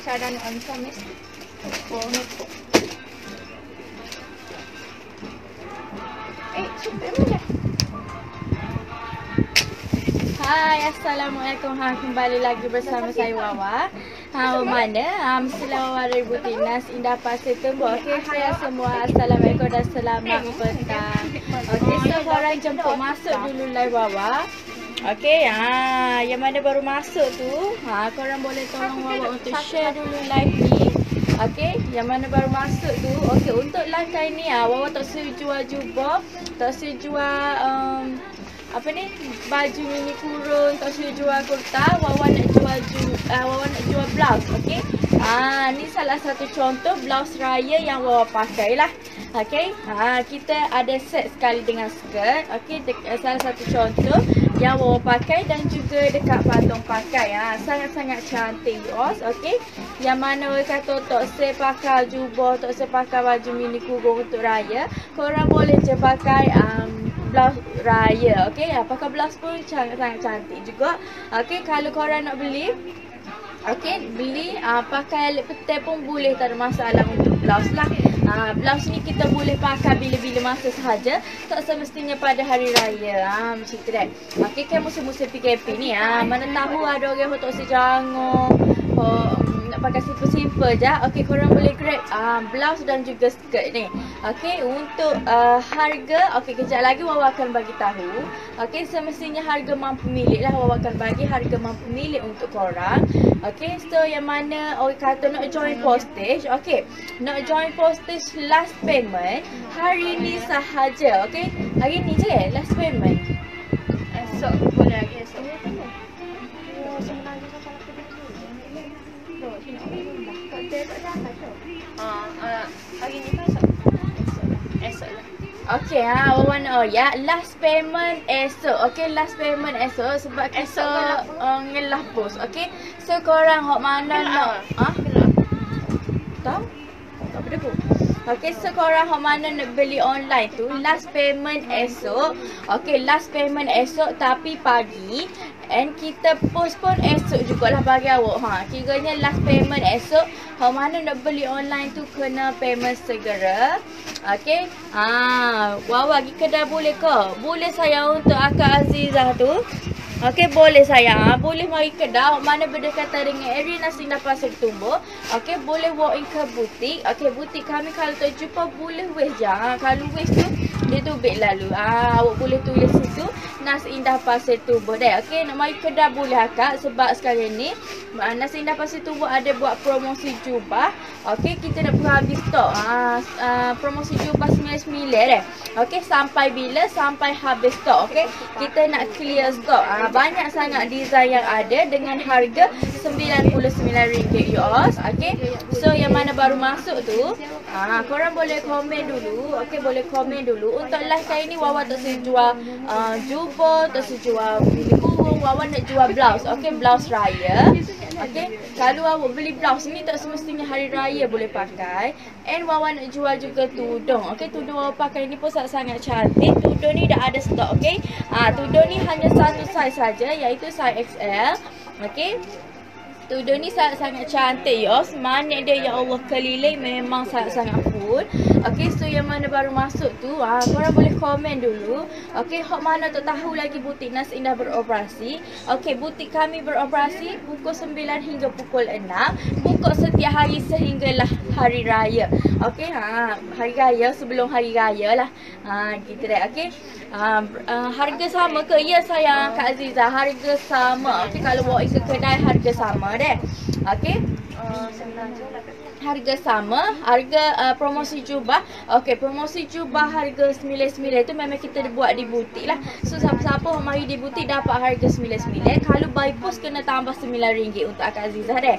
keadaan kami. Hai, Assalamualaikum. Kembali lagi bersama saya Wawa. Mana? Mestilah Wawa dari Butik Nas Indah Pasir Tembok. Okey, hai semua. Assalamualaikum dan selamat petang. Okey, so korang jemput masuk dulu live Wawa. Okey, yang mana baru masuk tu, korang boleh tolong Wawa untuk share dulu live ni. Okey, yang mana baru masuk tu. Okey, untuk live kali ni Wawa tak jual jubah, tak jual baju mini kurung, tak jual kurta. Wawa nak jual blouse. Okey. Ni salah satu contoh blouse raya yang Wawa pakai lah. Okey. Kita ada set sekali dengan skirt. Okey, salah satu contoh yang Wawa pakai dan juga dekat patung pakai. Sangat-sangat cantik yos. Okey. Yang mana Wawa kata tak pakai jubah, tak pakai baju mini kurung untuk raya, korang boleh je pakai blouse raya. Okey, pakai blouse pun sangat cantik juga. Okey, kalau korang nak beli, okey, beli pakai alat petai pun boleh, tak ada masalah untuk blouse lah. Blouse ni kita boleh pakai bila-bila masa sahaja, tak semestinya pada hari raya. Macam tu dah. Okey, kan musim-musim PKP ni, mana tahu ada orang yang tak sejangung, nak pakai simple-simple je. Okey, korang boleh grab blouse dan juga skirt ni. Okey, untuk harga, okey, kejap lagi Wawa akan bagi tahu. Okey, semestinya harga mampu milik lah. Wawa akan bagi harga mampu milik untuk korang. Okey, so yang mana orang kata nak join postage, okey, nak join postage last payment hari ni sahaja. Okey, hari ni je last payment. Esok boleh lagi, esok. Hari ni kan esok lah. Okey, Wawa nak last payment esok. Okey, last payment esok sebab esok ngelah bos. Okey, so korang hok mana nak tahu? Tak apa dah. Okey, so korang hok mana nak beli online tu last payment esok. Okey, last payment esok tapi pagi. And kita postpone esok jugalah bagi awak. Kiranya last payment esok. Hok mana nak beli online tu kena payment segera. Okey. Wawa pergi kedai boleh ke? Boleh saya untuk Akak Azizah tu. Okey, boleh saya. Boleh mari kedai. Hok mana berdekatan dengan area Nas Indah Pasir Tembok. Okey, boleh walk in ke butik. Okey, butik kami kalau tak jumpa boleh wes je. Kalau wes tu dia tubik lalu. Awak boleh tulis situ Nas Indah Pasir Tembok dah. Okey, nak mari kedai boleh Akak sebab sekarang ni Nas Indah Pasir Tembok ada buat promosi jubah. Okey, kita nak habis stok. Promosi jubah 99 dah. Okey, sampai bila? Sampai habis stok. Okey, kita nak clear stok. Banyak sangat design yang ada dengan harga RM99 US. Okey, so yang mana baru masuk tu, korang boleh komen dulu. Okey, boleh komen dulu. Untuk live kali ni Wawa tak jual jubah, tak jual mini kurung. Wawa nak jual blouse. Okey, blouse raya. Okey, kalau awak beli blouse ni tak semestinya hari raya boleh pakai. And Wawa nak jual juga tudung. Okey, tudung Wawa pakai ni pun sangat cantik. Tudung ni dah ada stok. Okey, tudung ni hanya satu size saja, iaitu size XL. Okey, tudung ni sangat cantik yos. Manik dia ya Allah keliling memang sangat full. Okey, so yang mana baru masuk tu, korang boleh komen dulu. Okey, hok mana tak tahu lagi butik Nas Indah beroperasi. Okey, butik kami beroperasi pukul 9 hingga pukul 6. Buka setiap hari sehinggalah hari raya. Okey, hari raya sebelum hari raya lah. Gitu deh. Okey. Harga sama ke? Ya sayang Kak Aziza, harga sama. Okey, kalau bawa ke kedai harga sama deh. Okey. Harga sama, harga promosi jubah. Okey, promosi jubah harga 99 tu memang kita buat di butik lah. So siapa-siapa mari di butik dapat harga 99. Kalau by post kena tambah RM9 untuk Akak Azizah deh.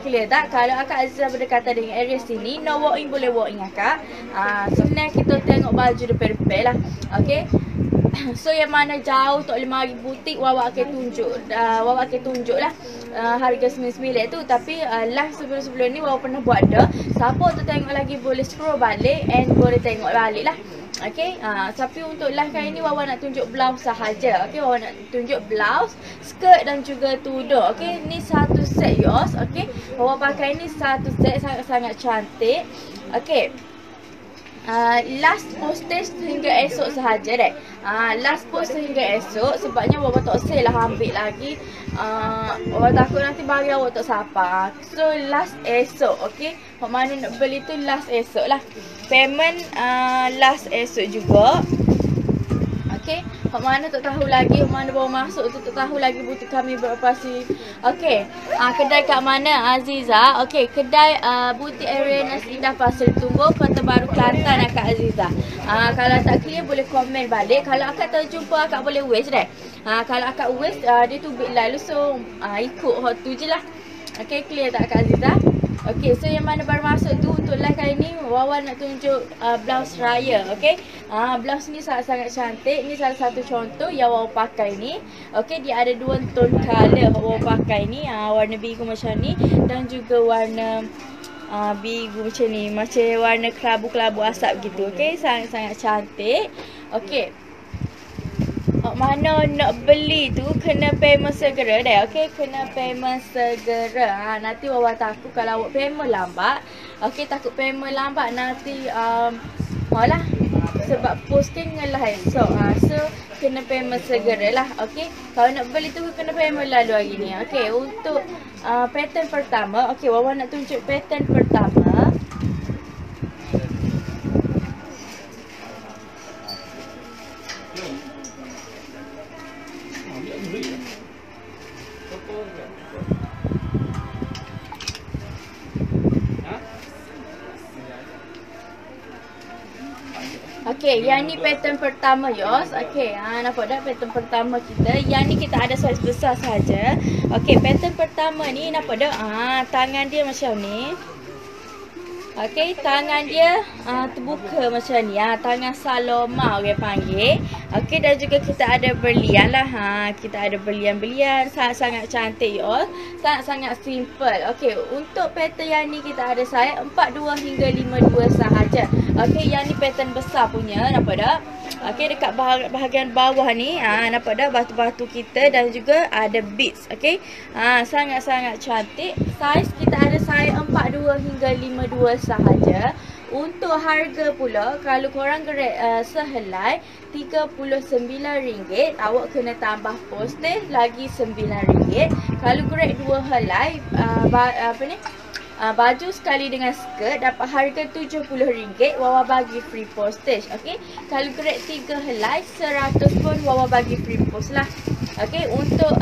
Clear tak? Kalau Akak Azizah berdekatan dengan area sini, no walk in boleh walk in Akak. Sebenarnya kita tengok baju depan-depan lah. Okey. So yang mana jauh tak boleh mari butik, Wawa akan tunjuk lah harga 99 tu. Tapi live sebelum ni Wawa pernah buat dah. Siapa tu tengok lagi boleh scroll balik and boleh tengok balik lah. Okey, tapi untuk live kali ni Wawa nak tunjuk blouse sahaja. Okey, Wawa nak tunjuk blouse, skirt dan juga tudung. Okey, ni satu set yours. Okey, Wawa pakai ni satu set sangat-sangat cantik. Okey. Last postage hingga esok sahaja deh. Last post hingga esok sebabnya Wawa tak sale lah ambil lagi. Wawa takut nanti bagi awak tak sapa. So last esok, okey. Hok mana nak beli tu last esok lah. Payment last esok juga. Okey, hok mana tak tahu lagi, hok mana baru masuk tu tak tahu lagi, butuh kami beroperasi. Okey, kedai kat mana Aziza? Okey, kedai butik area Nasi Indah Pasir Tunggu, Kota Baru Kelantan Kak Aziza. Kalau tak clear boleh komen balik. Kalau akak terjumpa akak boleh waste deh. Kalau akak waste dia tu bit lalu, so ikut hot tu je lah. Okey, clear tak Kak Aziza? Okey, so yang mana baru masuk tu untuk live kali ni Wawa nak tunjuk blouse raya. Okey, blouse ni sangat-sangat cantik. Ni salah satu contoh yang Wawa pakai ni. Okey, dia ada dua tone colour Wawa pakai ni, warna biru macam ni dan juga warna biru macam ni, macam warna kelabu-kelabu asap gitu. Okey, sangat-sangat cantik. Okey, mana nak beli tu kena payment segera deh. Okey, kena payment segera. Nanti Wawa takut kalau awak payment lambat. Okey, takut payment lambat nanti lah sebab posting lah esok. So kena payment segera lah. Okey, kalau nak beli tu kena payment lalu hari ni. Okey, untuk pattern pertama, okey, Wawa nak tunjuk pattern pertama. Okey, yang ni pattern pertama yours. Okey, nampak tak pattern pertama kita. Yang ni kita ada saiz besar saja. Okey, pattern pertama ni nampak tak? Tangan dia macam ni. Okey, tangan dia terbuka macam ni. Tangan Saloma orang panggil. Okey, dan juga kita ada berlian lah. Kita ada berlian-berlian. Sangat-sangat cantik yours. Sangat-sangat simple. Okey, untuk pattern yang ni kita ada saiz 42 hingga 52 sahaja. Okey, yang ni pattern besar punya, nampak tak? Okey, dekat bahagian bawah ni, nampak tak batu-batu kita dan juga ada beads. Okey, sangat-sangat cantik. Saiz kita ada saiz 42 hingga 52 sahaja. Untuk harga pula, kalau korang grade sehelai RM39, awak kena tambah postage lagi RM9. Kalau grade 2 helai, baju sekali dengan skirt dapat harga RM70, Wawa bagi free postage. Okey, kalau grade 3 helai 100 pun Wawa bagi free post lah. Okey, untuk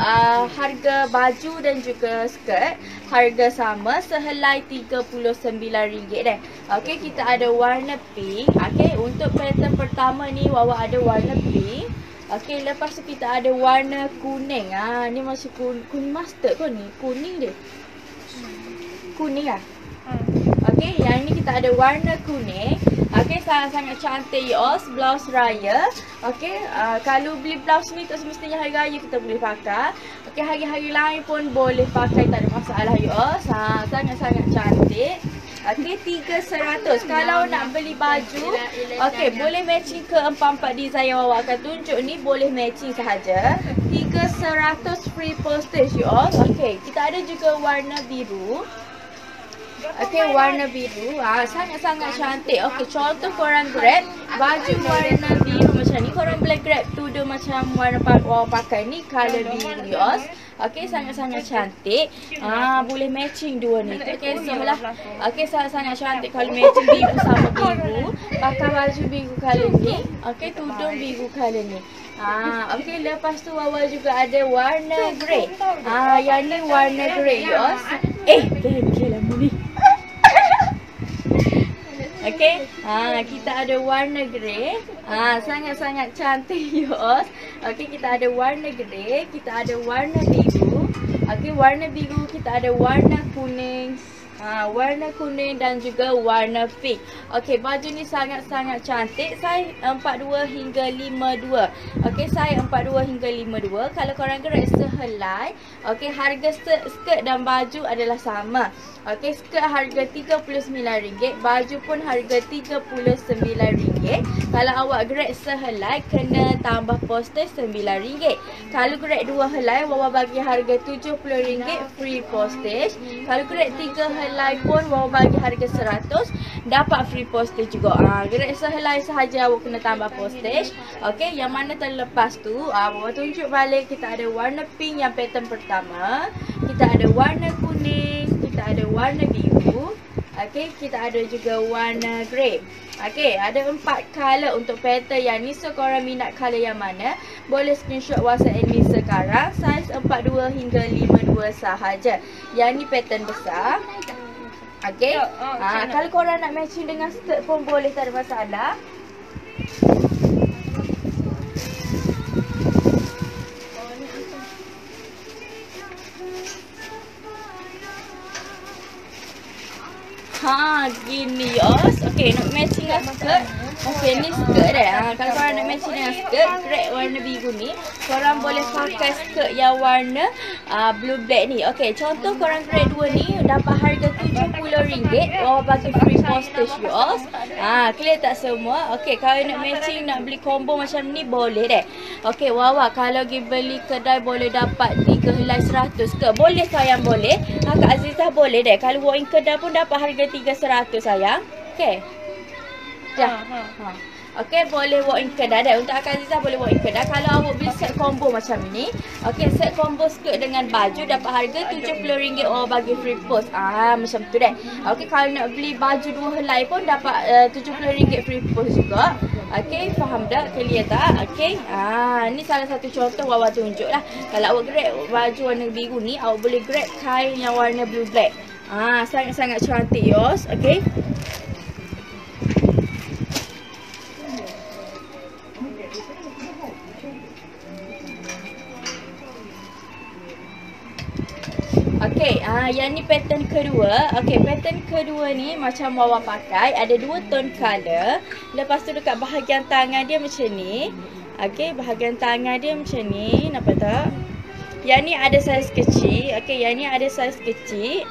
harga baju dan juga skirt harga sama, sehelai RM39 deh. Okey, kita ada warna pink. Okey, untuk pattern pertama ni Wawa ada warna pink. Okey, lepas tu kita ada warna kuning. Ni masih kuning mustard kot ni. Kuning dia. Kuning lah. Okey, yang ni kita ada warna kuning. Okey, sangat-sangat cantik yours, blouse raya. Okey, kalau beli blouse ni tak semestinya hari raya kita boleh pakai. Okey, hari-hari lain pun boleh pakai, tak ada masalah yours. Sangat-sangat cantik. Okey, 300. Kalau nak beli baju, okey, boleh matching ke 4 design yang Wawa akan tunjuk ni, boleh matching sahaja. 300 free postage yours. Okey, kita ada juga warna biru. Okey, warna biru. Sangat-sangat cantik. Okey, contoh korang grab baju warna biru macam ni. Korang boleh grab tudung macam warna Wawa pakai ni, color biru yours. Okey, sangat-sangat cantik. Boleh matching dua ni. Tak kisahlah. Okey, sangat-sangat cantik kalau matching biru sama biru. Pakai baju biru color ni. Okey, tudung biru color ni. Okey, lepas tu Wawa juga ada warna grey. Yang ni warna grey yours. Dengki lah ni. Okey, kita ada warna grey. Sangat-sangat cantik yours. Okey, kita ada warna grey, kita ada warna biru. Okey, warna biru kita ada warna kuning Warna kuning dan juga warna pink. Okey, baju ni sangat-sangat cantik. Saiz 42 hingga 52. Okey, saiz 42 hingga 52. Kalau korang gerak sehelai, okey, harga skirt dan baju adalah sama. Okey, skirt harga RM39, baju pun harga RM39. Kalau awak gerak sehelai, kena tambah postage RM9. Kalau gerak 2 helai, Wawa bagi harga RM70, free postage. Kalau gerak 3 helai pun Wawa bagi harga RM100, dapat free postage juga. Gerak sehelai sahaja awak kena tambah postage. Okey, yang mana terlepas tu, Wawa tunjuk balik. Kita ada warna pink yang pattern pertama. Kita ada warna kuning. Kita ada warna biru. Okey, kita ada juga warna grey. Okey, ada 4 color untuk pattern yang ni. So, korang minat color yang mana, boleh screenshot WhatsApp admin sekarang. Saiz 42 hingga 52 sahaja. Yang ni pattern besar. Okey. Kalau korang nak matching dengan skirt pun boleh, tak ada masalah. Gini yos. Okey, nak matching dengan skirt. Okey, ni skirt dia. Kalau korang nak matching dengan skirt grey warna biru ni, korang boleh pakai skirt yang warna blue black ni. Okey, contoh korang grade 2 ni dapat harga RM70. Wawa bagi free postage yos. Clear tak semua? Okey, kalau nak matching, nak beli combo macam ni boleh deh. Okey, Wawa kalau pergi beli kedai boleh dapat 3 helai 100 ke? Boleh sayang, boleh. Kak Azizah boleh deh. Kalau walk in kedai pun dapat harga 300 sayang. Okey. Dah. Okey, boleh walk in kedai dah. Untuk Kak Azizah boleh walk in kedai. Kalau awak beli set combo macam ni, okey, set combo skirt dengan baju dapat harga RM70, awak bagi free post. Macam tu deh. Okey, kalau nak beli baju 2 helai pun dapat RM70 free post juga. Okey, faham tak? Clear tak? Okey. Ni salah satu contoh Wawa tunjuk lah. Kalau awak grab baju warna biru ni, awak boleh grab kain yang warna blue black. Sangat-sangat cantik yos. Okey. Okey, yang ni pattern kedua. Okey, pattern kedua ni macam Wawa pakai, ada 2 tone color. Lepas tu dekat bahagian tangan dia macam ni. Okey, bahagian tangan dia macam ni, nampak tak? Yang ni ada saiz kecil. Okey, yang ni ada saiz kecil.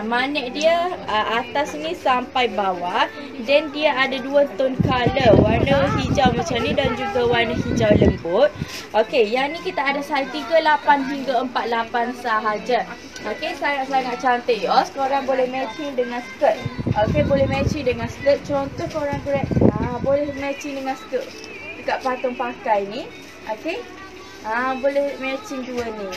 Manik dia atas ni sampai bawah. Dan dia ada 2 tone color, warna hijau macam ni dan juga warna hijau lembut. Okey, yang ni kita ada saiz 38 hingga 48 sahaja. Okey, sangat-sangat cantik yos. Korang boleh matching dengan skirt. Okey, boleh matching dengan skirt. Contoh korang grab, boleh matching dengan skirt dekat patung pakai ni. Okey. Boleh matching dua ni.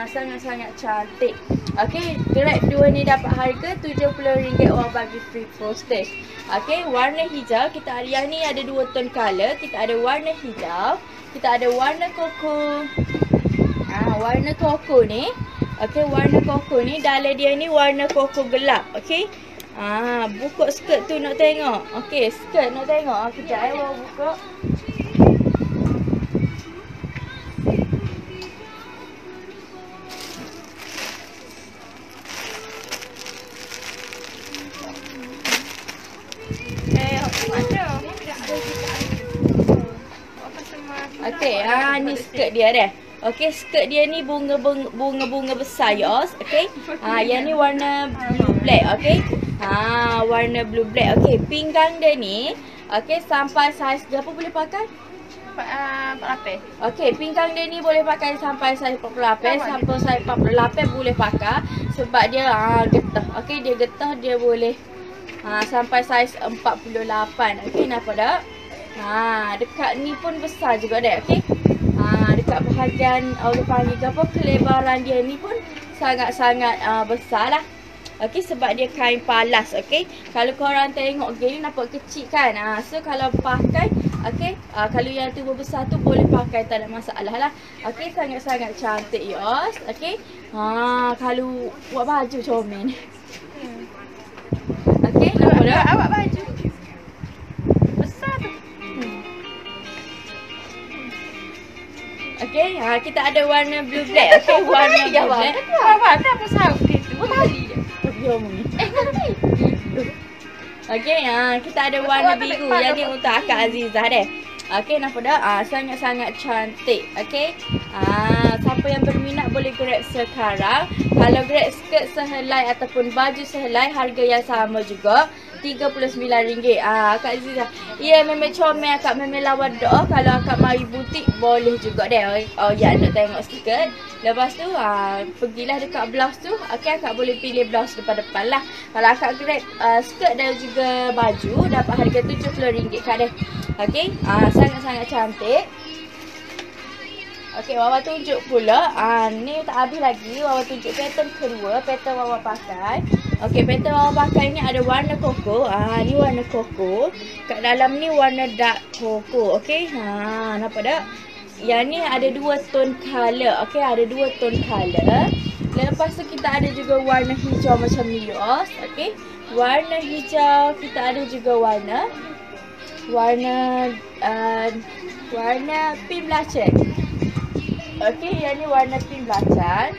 Sangat-sangat cantik. Okey, grab 2 ni dapat harga RM70, awak bagi free postage. Okey, warna hijau kita ada, yang ni ada 2 tone color. Kita ada warna hijau, kita ada warna koko. Warna koko ni. Okey, warna koko ni dalam dia ni warna koko gelap. Okey. Buka skirt tu nak tengok. Okey, skirt nak tengok. Kejap awak buka. Okey, ni skirt dia dah. Okey, skirt dia ni bunga-bunga besar yos. Okey. Yang ni warna blue black. Okey. Warna blue black. Okey, pinggang dia ni okey sampai saiz berapa boleh pakai? 48. Okey, pinggang dia ni boleh pakai sampai saiz 48, sampai saiz 48 boleh pakai sebab dia getah. Okey, dia getah, dia boleh sampai saiz 48. Okey, nampak tak? Dekat ni pun besar juga deh. Okey. Dekat bahagian orang panggil apa, kelebaran dia ni pun sangat-sangat besar lah. Okey, sebab dia kain palas. Okey, kalau korang tengok gini nampak kecil kan. So kalau pakai, okey, kalau yang tu besar tu boleh pakai, tak ada masalah lah. Okey, sangat-sangat cantik yos. Okey. Kalau buat baju comel. Okey, Awak baju besar tu. Okey, kita ada warna blue black. Okey, warna blue black. Awak dah besar gitu. Dua kali je. Okey, kita ada warna biru. Jadi untuk Akak Azizah deh. Okey, nampak tak? Sangat-sangat cantik. Okey. Siapa yang berminat boleh grab sekarang. Kalau grab skirt sehelai ataupun baju sehelai, harga yang sama juga. RM39. Akak Azizah. Ya, memang comel Akak, memang lawan doa. Kalau Akak mari butik boleh juga deh. Oh ya, nak tengok skirt. Lepas tu pergilah dekat blouse tu. Okey, Akak boleh pilih blouse depan-depan lah. Kalau Akak grab skirt dan juga baju, dapat harga RM70 Kak deh. Okey, sangat-sangat cantik. Okey, Wawa tunjuk pula. Ni tak habis lagi. Wawa tunjuk pattern kedua. Pattern Wawa pakai. Okey, pattern Wawa pakai ni ada warna koko. Ni warna koko. Kat dalam ni warna dark koko. Okey, nampak tak? Yang ni ada 2 tone color. Okey, ada 2 tone color. Lepas tu kita ada juga warna hijau macam ni, guys. Okey, warna hijau. Kita ada juga warna pink belacan. Okey, yang ni warna pink belacan.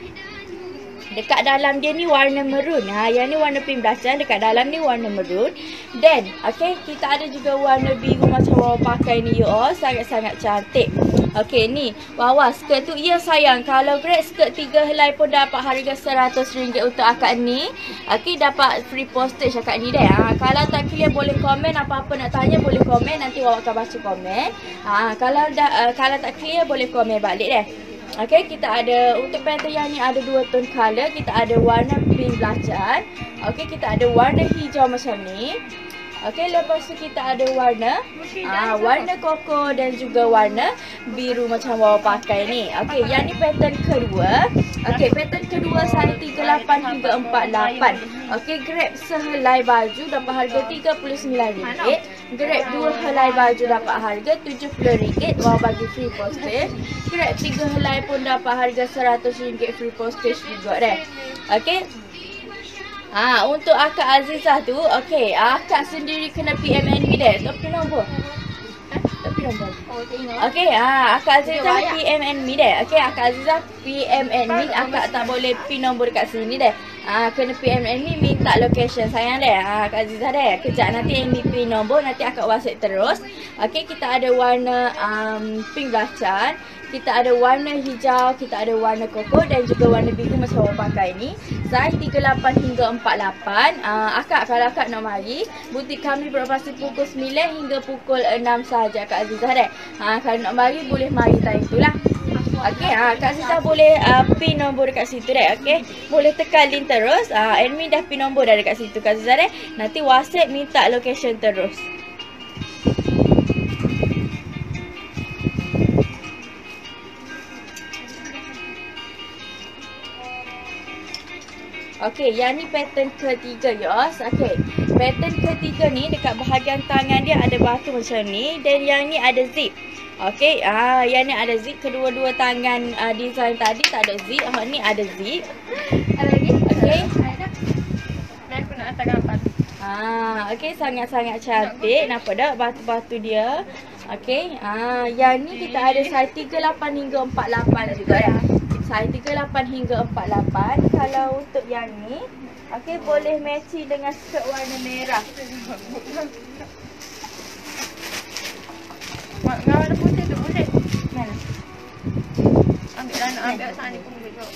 Dekat dalam dia ni warna maroon. Yang ni warna pink belacan. Dekat dalam ni warna maroon. Dan, okey, kita ada juga warna biru macam Wawa pakai ni, sangat-sangat cantik. Okey, ni Wawa skirt tu. Ya sayang, kalau grab skirt 3 helai pun dapat harga RM100 untuk Akak ni. Okey, dapat free postage Akak ni deh. Kalau tak clear boleh komen, apa-apa nak tanya boleh komen, nanti Wawa akan baca komen. Kalau tak clear boleh komen balik deh. Okey, kita ada untuk pattern yang ni ada 2 tone color. Kita ada warna pink belacan. Okey, kita ada warna hijau macam ni. Okey, lepas tu kita ada warna koko dan juga warna biru macam Wawa pakai ni. Okey, yang ni pattern kedua. Okey, pattern kedua saiz 38 hingga 48. Okey, grab sehelai baju dapat harga RM39. Grab 2 helai baju dapat harga RM70. Wawa bagi free postage. Grab 3 helai pun dapat harga RM100 free postage juga deh. Okey. Untuk Akak Azizah tu, okey, Akak sendiri kena PMNB deh. Tak perlu nombor. Okey, Akak Azizah PMNB deh. Okey, Akak Azizah PMNB. Akak tak boleh pin nombor dekat sini deh. Kena PMNB, minta location sayang deh. Akak Azizah deh. Kejap nanti Amy pin nombor, nanti Akak WhatsApp terus. Okey, kita ada warna pink belacan. Kita ada warna hijau, kita ada warna koko dan juga warna biru macam Wawa pakai ni. Saiz 38 hingga 48. Akak, kalau Akak nak mari, butik kami beroperasi pukul 9 hingga pukul 6 sahaja Kak Azizah deh. Kalau nak mari, boleh mari time tu lah. Okey, Kak Azizah boleh pin nombor dekat situ deh. Okey, boleh tekan link terus. Admin dah pin nombor dah dekat situ Kak Azizah deh. Nanti WhatsApp minta location terus. Okey, yang ni pattern ketiga, guys. Okey, pattern ketiga ni dekat bahagian tangan dia ada batu macam ni dan yang ni ada zip. Okey, yang ni ada zip. Kedua-dua tangan design tadi tak ada zip. Ni ada zip. Ada lagi? Okey. Aku nak hantar gambar. Okey, sangat-sangat cantik. Nampak tak batu-batu dia? Okey, yang ni kita ada saiz 38 hingga 48 juga ya. Saiz 38 hingga 48. Kalau untuk yang ni, okey, boleh matching dengan skirt warna merah. Warna putih tu boleh. Mana? Ambil lah, nak ambil sana pun boleh.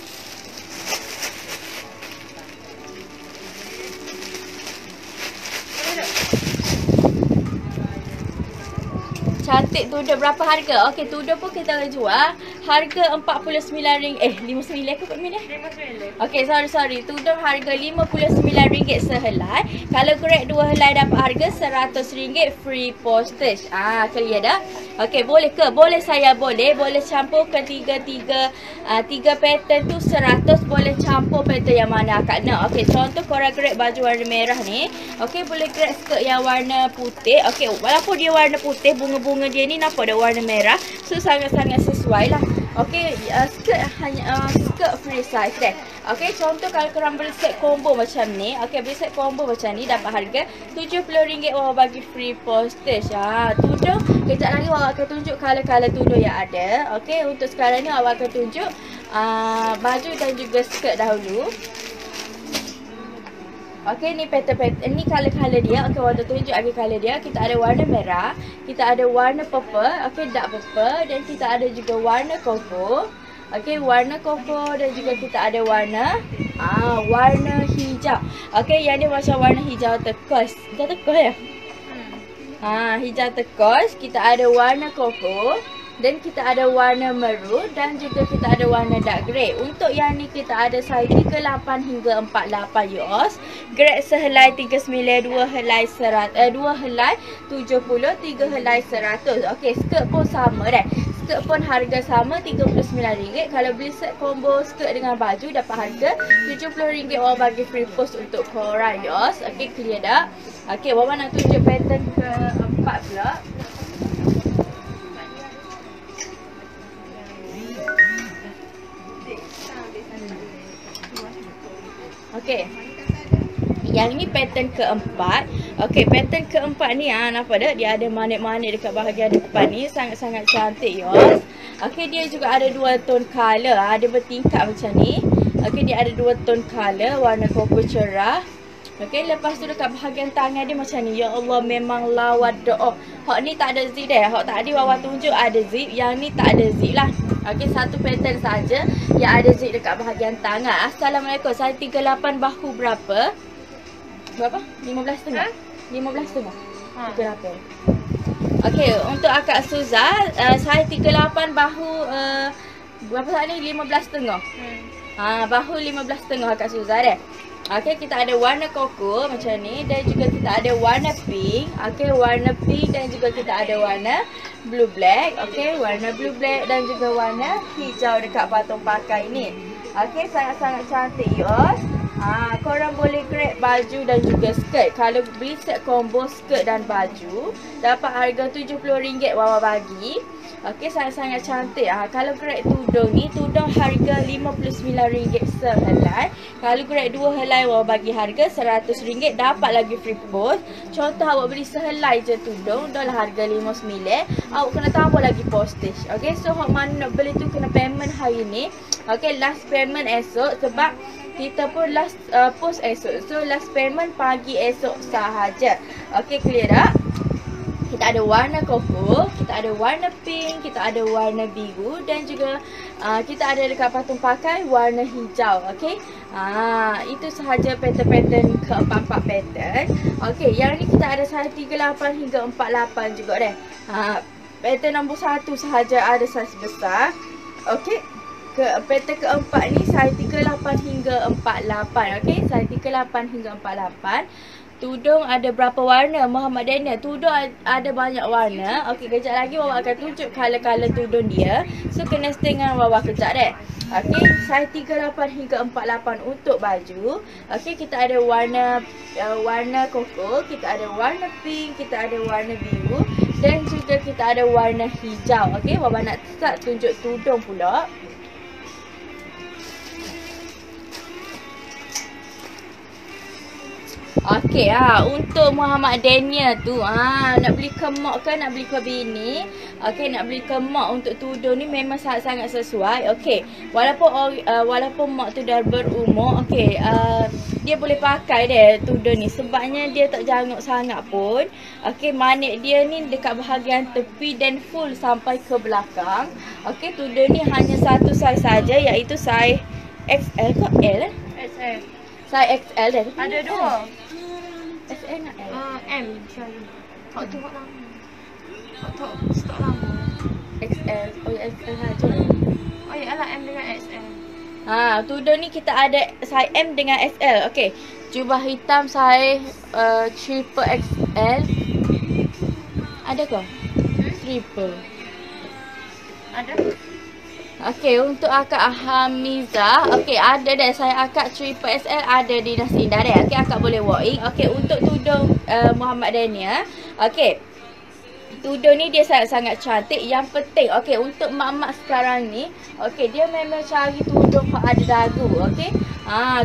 Cantik tudung. Berapa harga? Okey, tudung pun kita akan jual. Harga RM49. RM59 ke RM49? Okey, sorry. Tudung harga RM59 sehelai. Kalau grab 2 helai dapat harga RM100 free postage. Clear dah? Okey, boleh ke? Boleh saya boleh. Boleh campur ke tiga pattern tu 100. Boleh campur pattern yang mana akak nak. Okey, contoh korang grab baju warna merah ni. Okey, boleh grab skirt yang warna putih. Okey, walaupun dia warna putih, bunga-bunga dia ni nampak ada warna merah. So, sangat-sangat sesuai lah. Okey, skirt hanya skirt free size deh. Okey, contoh kalau korang beli set combo macam ni. Okey, beli set combo macam ni dapat harga RM70 Wawa bagi free postage. Tudung, kejap lagi Wawa akan tunjuk color-color tudung yang ada. Okey, untuk sekarang ni Wawa akan tunjuk baju dan juga skirt dahulu. Okey, ni pattern ni color dia. Okey, waktu tunjuk lagi color dia. Kita ada warna merah, kita ada warna purple, okey, dark purple, dan kita ada juga warna koko. Okey, warna koko, dan juga kita ada warna warna hijau. Okey, yang dia macam warna hijau turquoise. Hijau turquoise ya? Hijau turquoise, kita ada warna koko. Dan kita ada warna maroon dan juga kita ada warna dark grey. Untuk yang ni kita ada saiz 38 hingga 48 US. Grade sehelai 39, 2 helai 100, 2 helai 70, 3 helai 100. Okey, skirt pun sama dah. Skirt pun harga sama RM39. Kalau beli set combo skirt dengan baju dapat harga RM70. Orang bagi free post untuk korang US. Okey, clear dah. Okey, Wawan nak tunjuk pattern keempat pula. Okey. Yang ni pattern keempat. Okey, pattern keempat ni nampak tak? Dia ada manik-manik dekat bahagian depan ni. Sangat-sangat cantik, yos. Okey, dia juga ada 2 tone color. Dia bertingkat macam ni. Okey, dia ada 2 tone color. Warna koko cerah. Okey, lepas tu dekat bahagian tangan dia macam ni. Ya Allah, memang lawa doa. Hak ni tak ada zip dah. Hak tadi Wawa tunjuk ada zip. Yang ni tak ada zip lah. Okey, satu pattern saja yang ada zip dekat bahagian tangan. Assalamualaikum. Saiz 38 bahu berapa? Berapa? 15.5. 15.5. 38. Okey, untuk akak Suzal, saiz 38 bahu berapa saat ni? 15.5. Bahu 15.5 akak Suzal deh. Okey, kita ada warna koko macam ni dan juga kita ada warna pink. Okey, warna pink dan juga kita ada warna blue black. Okey, warna blue black dan juga warna hijau dekat patung pakai ni. Okey, sangat-sangat cantik, yos. Korang boleh grab baju dan juga skirt. Kalau beli set combo skirt dan baju dapat harga RM70 Wawa bagi. Okey, sangat-sangat cantik. Kalau grade tudung ni, tudung harga RM59 sehelai. Kalau grade 2 helai, Wawa bagi harga RM100. Dapat lagi free post. Contoh awak beli sehelai je tudung, dah lah harga RM59. Awak kena tambah lagi postage. Okey, so hak mana nak beli tu kena payment hari ni. Okey, last payment esok sebab kita pun last post esok. So last payment pagi esok sahaja. Okey, clear tak? Kita ada warna koko, kita ada warna pink, kita ada warna biru dan juga kita ada dekat patung pakai warna hijau. Okey. Itu sahaja pattern-pattern keempat-empat pattern. Okey, yang ni kita ada saiz 38 hingga 48 juga deh. Pattern nombor 1 sahaja ada saiz besar. Okey. Pattern keempat ni saiz 38 hingga 48. Okey, saiz 38 hingga 48. Tudung ada berapa warna Muhammad Daniel? Tudung ada banyak warna. Okey, kejap lagi Wawa akan tunjuk color-color tudung dia. So kena stay dengan Wawa kejap deh. Okey, saiz 38 hingga 48 untuk baju. Okey, kita ada warna koko, kita ada warna pink, kita ada warna biru dan juga kita ada warna hijau. Okey, Wawa nak start tunjuk tudung pula. Okey, untuk Muhammad Daniel tu, nak beli kemak ke nak beli ke bini? Okey, nak beli kemak untuk tudung ni memang sangat-sangat sesuai. Okey, walaupun mak tu dah berumur, okey, dia boleh pakai deh tudung ni sebabnya dia tak janguk sangat pun. Okey, manik dia ni dekat bahagian tepi dan full sampai ke belakang. Okey, tudung ni hanya satu saiz saja iaitu saiz XL ke L? XL. Saiz XL dah. Ada 2. XL nak L? M sekali. Hak tu hak lama. Hak tu stok lama. XL. Oh, XL saja. Oh ya lah, M dengan XL. Tudung ni kita ada saiz M dengan XL. Okey. Jubah hitam saiz triple XL. Ada ke? Triple. Ada. Okey, untuk akak Hamizah, okey, ada dah saya akak triple XL ada di Nasi Indah dah. Okey, akak boleh walk in. Okey, untuk tudung Muhammad Daniel. Okey. Tudung ni dia sangat-sangat cantik. Yang penting, okey, untuk mak-mak sekarang ni, okey, dia memang cari tudung yang ada dagu, okey.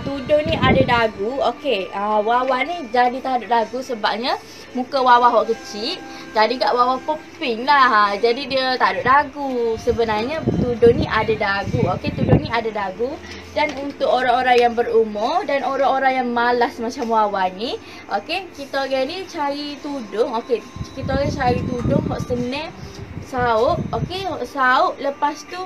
Tudung ni ada dagu. Okey, Wawa ni jadi tak ada dagu sebabnya muka Wawa hok kecil. Jadi kat Wawa pink lah. Jadi dia tak ada dagu. Sebenarnya tudung ni ada dagu. Okey, tudung ni ada dagu. Dan untuk orang-orang yang berumur dan orang-orang yang malas macam Wawa ni, okey, kita orang ni cari tudung. Okey, kita orang cari tudung hok senang sauk. Okey, sauk lepas tu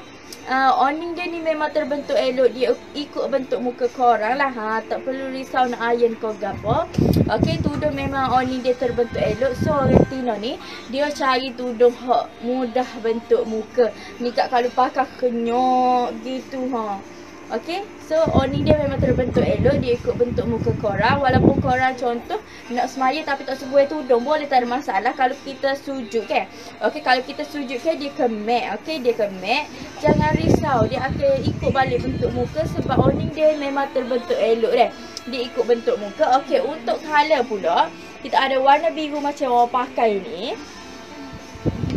awning dia ni memang terbentuk elok. Dia ikut bentuk muka korang lah. Tak perlu risau nak iron kau gapo. Okey, tudung memang awning dia terbentuk elok. So orang Tino ni dia cari tudung hak mudah bentuk muka. Ni kat kalau pakai kenyok gitu Okey, so awning dia memang terbentuk elok. Dia ikut bentuk muka korang. Walaupun korang contoh nak semaya tapi tak sebuah tudung, boleh, tak ada masalah. Kalau kita sujud kan. Okey, kalau kita sujud kan dia kemek. Okey, dia kemek. Jangan risau, dia akan ikut balik bentuk muka sebab awning dia memang terbentuk elok dah. Dia ikut bentuk muka. Okey, untuk colour pula kita ada warna biru macam Wawa pakai ni.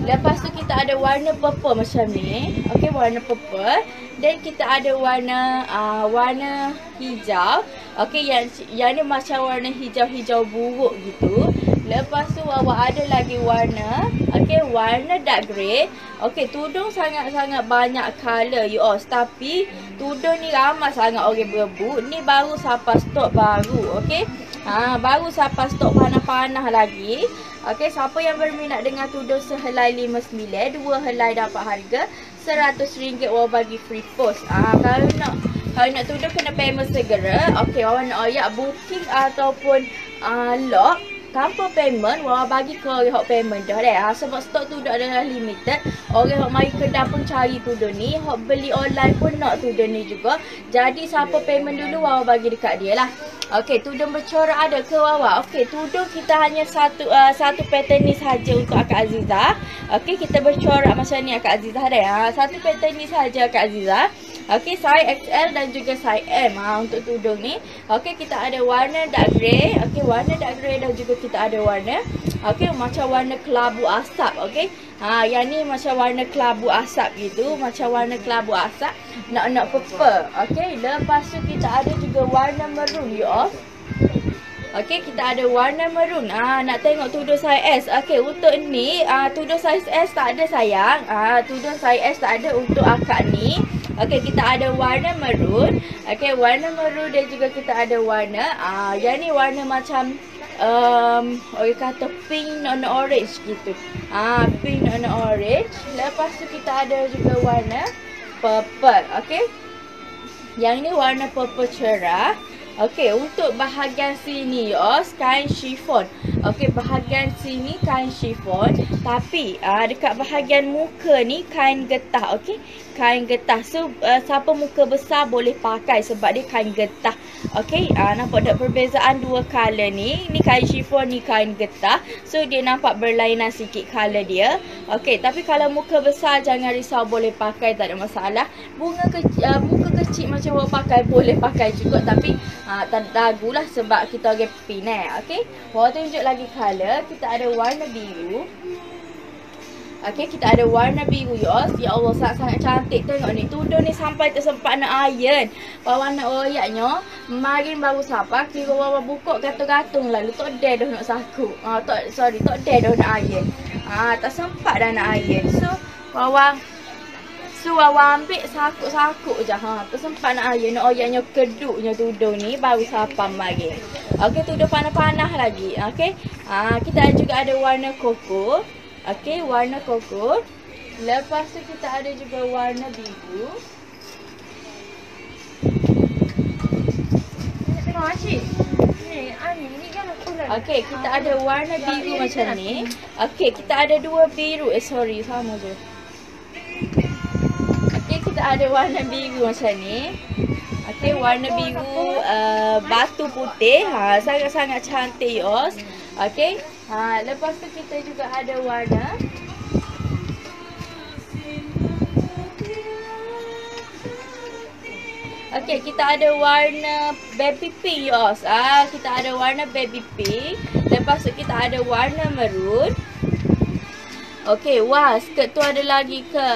Lepas tu kita ada warna purple macam ni. Okey, warna purple. Dan kita ada warna hijau. Okey, yang ni macam warna hijau-hijau buruk gitu. Lepas tu Wawa ada lagi warna, okey, warna dark grey. Okey, tudung sangat-sangat banyak colour you all. Tapi tudung ni ramai sangat orang berebut. Ni baru sampai stok baru, okey. Baru sampai stok panah-panah lagi. Okey, siapa yang berminat dengan tudung sehelai 59, 2 helai dapat harga RM100 Wawa bagi free post. Kalau nak tudung kena payment segera. Okey, Wawa nak ayak booking ataupun lock tanpa payment, Wawa bagi ke orang hok payment dah dah. Sebab stok tudung adalah limited. Orang hok mari kedai pun cari tudung ni, hok beli online pun nak tudung ni juga. Jadi siapa payment dulu Wawa bagi dekat dia lah. Okey, tudung bercorak ada ke Wawa? Okey, tudung kita hanya satu pattern ni saja untuk Akak Azizah. Okey, kita bercorak macam ni Akak Azizah dah. Satu pattern ni saja Akak Azizah. Okey, size XL dan juga size M untuk tudung ni. Okey, kita ada warna dark grey. Okey, warna dark grey dan juga kita ada warna macam warna kelabu asap. Okey. Yang ni macam warna kelabu asap gitu, macam warna kelabu asap. Nak purple. Okey, lepas tu kita ada juga warna maroon you all. Okey, kita ada warna maroon. Nak tengok tudung saiz S. Okey, untuk ni tudung saiz S tak ada sayang. Tudung saiz S tak ada untuk akak ni. Okey, kita ada warna maroon. Okey, warna maroon dan juga kita ada warna yang ni warna macam orang kata pink non orange gitu. Pink non orange. Lepas tu kita ada juga warna purple. Okey. Yang ni warna purple cerah. Okey, untuk bahagian sini kain chiffon. Okey, bahagian sini kain chiffon, tapi dekat bahagian muka ni kain getah. Okey, kain getah. So siapa muka besar boleh pakai sebab dia kain getah. Okey, nampak tak perbezaan dua color ni? Ni kain chiffon, ni kain getah. So dia nampak berlainan sikit color dia. Okey, tapi kalau muka besar jangan risau, boleh pakai, tak ada masalah. Muka kecil macam Wawa pakai boleh pakai juga, tapi tak ada dagu lah sebab kita orang pin Okey, Wawa tunjuk lagi color. Kita ada warna biru. Okey, kita ada warna biru ya Allah, sangat-sangat cantik. Tengok ni, tudung ni sampai tak sempat nak iron. Wawa nak royaknya marin baru sampai, kira Wawa buka gantung-gantung lalu tak ada dah nak saku. Tak ada dah nak iron. Tak sempat dah nak iron. So Wawa ambil sakuk-sakuk je. Tak sempat nak iron. Nak oyaknya keduknya tudung ni baru sampai marin. Okey, tudung panah-panah lagi. Okey, kita juga ada warna koko. Okey, warna koko. Lepas tu kita ada juga warna biru. Okey, kita ada warna biru macam ni. Okey, kita ada dua biru. Sorry, sama je. Okey, kita ada warna biru macam ni. Okey, warna biru batu putih. Sangat-sangat cantik yos. Okey. Lepas tu kita juga ada warna okey, kita ada warna baby pink yos. Kita ada warna baby pink. Lepas tu kita ada warna maroon. Okey, wah, skirt tu ada lagi ke?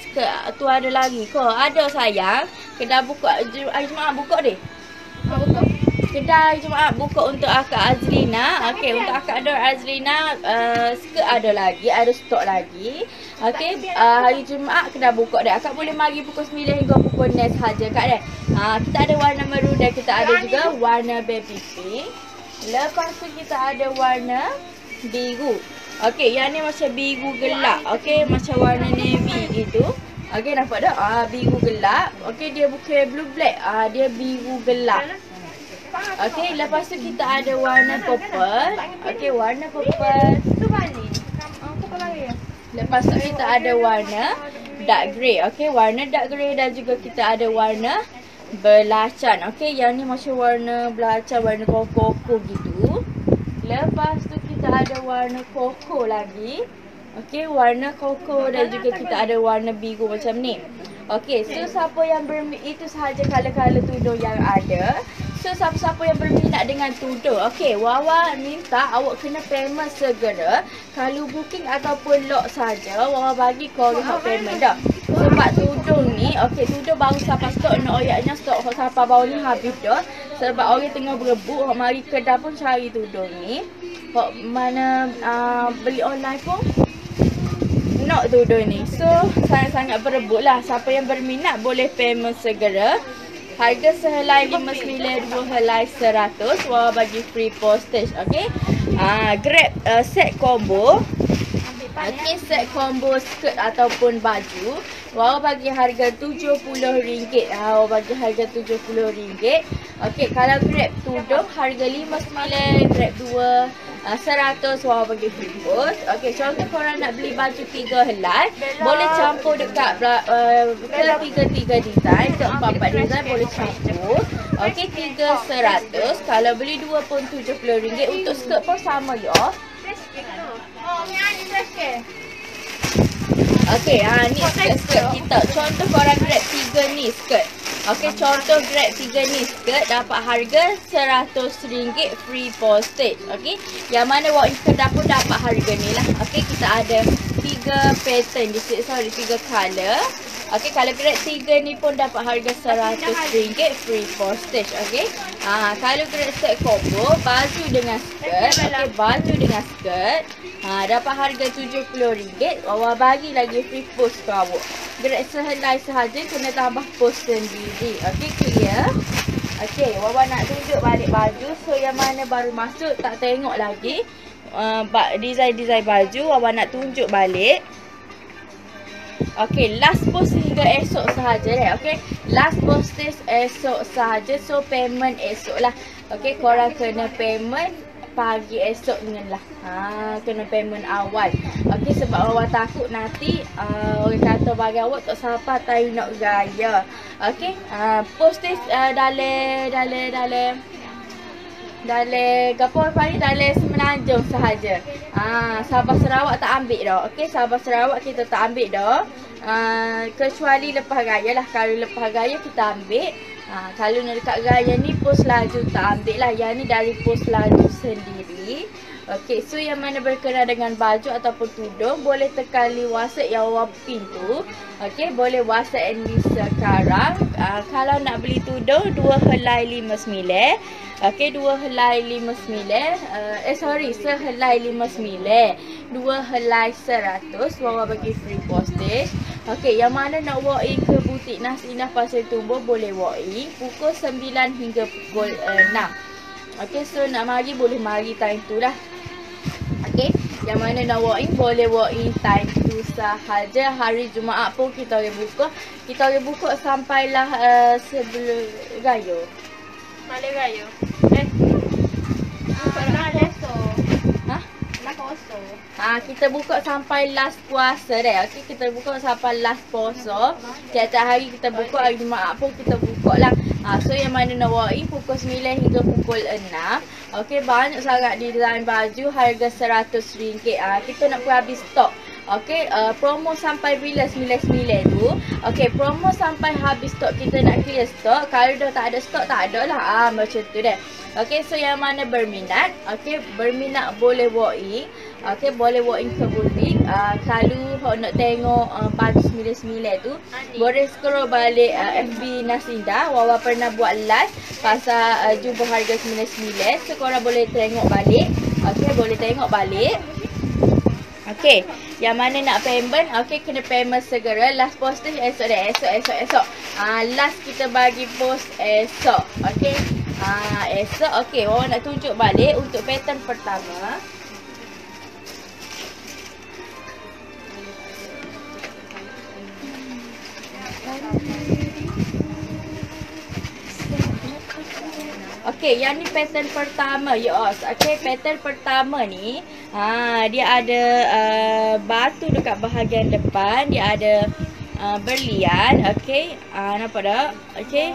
Skirt tu ada lagi ke? Ada sayang. Kedai buka, Jumaat buka deh. Kedai Jumaat buka untuk Akak Azlina. Okey, untuk Akak Nur Azlina, skirt ada lagi, ada stok lagi. Okey, hari Jumaat kedai buka dah. Akak boleh mari pukul 9 hingga pukul 6 sahaja Kak dah. Kita ada warna maroon dan kita ada juga warna baby pink. Lepas tu kita ada warna biru. Okey, yang ni macam biru gelap. Okey, macam warna navy gitu. Okey, nampak tak? Biru gelap. Okey, dia bukan blue black. Dia biru gelap. Okey, lepas tu kita ada warna purple. Okey, warna purple. Lepas tu kita ada warna dark grey. Okey, warna dark grey dan juga kita ada warna belacan. Okey, yang ni macam warna belacan, warna koko gitu. Lepas tu kita ada warna koko lagi. Okey, warna koko dan juga kita ada warna biru macam ni. Okey, so siapa yang itu sahaja color-color tudung yang ada. So siapa-siapa yang berminat dengan tudung, okey, Wawa minta awak kena payment segera. Kalau booking ataupun lock saja, Wawa bagi korang hak payment dah. Sebab tudung ni, okey, tudung baru sampai stok, nak oyaknya stok sampai bawah ni habis dah. Sebab orang tengah berebut, mari kedai pun cari tudung ni. Mana beli online pun nak tudung ni. So sangat-sangat berebut lah. Siapa yang berminat boleh payment segera. Harga sehelai 59, dua helai 100. Wawa bagi free postage. Okey. Grab set combo. Okey, set combo skirt ataupun baju. Wawa bagi harga RM70. Wawa bagi harga RM70. Okey, kalau Grab tudung harga 59, Grab 2 100, Wawa bagi free post. Okey, contoh korang nak beli baju 3 helai, boleh campur dekat ke 3 design, ke 4 design boleh campur. Okey, 3 100. Kalau beli 2 pun RM70. Untuk skirt pun sama ya. Okey, ni skirt kita. Contoh korang Grab 3 ni skirt. Okey, contoh Grab 3 ni skirt dapat harga RM100 free postage. Okey, yang mana walk-in kedai pun dapat harga ni lah. Okey, kita ada 3 pattern di sini, 3 color. Okey, kalau Grab 3 ni pun dapat harga RM100 free postage. Okey, kalau Grab set combo baju dengan skirt, okey, baju dengan skirt dapat harga RM70. Wawa bagi lagi free post ke awak. Grab sehelai sahaja, kena tambah post sendiri. Okey, clear? Okey, Wawa nak tunjuk balik baju. So yang mana baru masuk tak tengok lagi design-design baju, Wawa nak tunjuk balik. Okey, last post hingga esok sahaja deh. Okey, last postage esok sahaja. So payment esok lah. Okey, korang kena payment pagi esok ni lah. Kena payment awal. Okey, sebab awak takut nanti orang kata bagi awak tak sampai tahu nak gaya. Okey, postage dalam gapo pagi dalam Semenanjung sahaja. Sabah Sarawak tak ambil dah. Okey, Sabah Sarawak kita tak ambil dah. Kecuali lepas raya lah. Kalau lepas raya kita ambil. Kalau nak dekat raya ni pos laju tak ambil lah. Yang ni dari pos laju sendiri. Okey, so yang mana berkenaan dengan baju ataupun tudung, boleh tekan link WhatsApp yang Wawa pin tu. Okey, boleh WhatsApp ni sekarang. Kalau nak beli tudung 2 helai 59. Okey, 2 helai 59. Sehelai 59. 2 helai 100. Wawa bagi free postage. Okey, yang mana nak walk in ke butik Nasinah Pasir Tumbuh boleh walk in pukul 9 hingga pukul 6. Okey, so nak mari boleh mari time tu lah. Okey, yang mana nak walk in boleh walk in time tu sahaja. Hari Jumaat pun kita boleh buka. Kita boleh buka sampailah sebelum raya. Malam raya. Kita buka sampai last puasa deh. Okey, kita buka sampai last puasa. Tiap-tiap hari kita buka, hari Jumaat pun kita buka lah. So yang mana nak walk in pukul 9 hingga pukul 6. Okey, banyak sangat design baju harga RM100. Kita nak pun habis stok. Okey, promo sampai bila 99 tu. Okey, promo sampai habis stok, kita nak clear stok. Kalau dah tak ada stok, tak ada lah. Macam tu deh. Okey, so yang mana berminat, okey, berminat boleh walk in. Okey, boleh walk in ke butik. Kalau hok nak tengok pagi 99 tu, boleh scroll balik FB Nasinda. Wawa pernah buat live pasal jumpa harga 99. So korang boleh tengok balik. Okey, boleh tengok balik. Okey, yang mana nak payment, okey, kena payment segera. Last posting esok dah, esok. Last kita bagi post esok. Okey. Esok. Okey, Wawa nak tunjuk balik untuk pattern pertama. Okey, yang ni pattern pertama, yos. Okey, pattern pertama ni, dia ada batu dekat bahagian depan, dia ada berlian, okey. Nampak tak? Okey.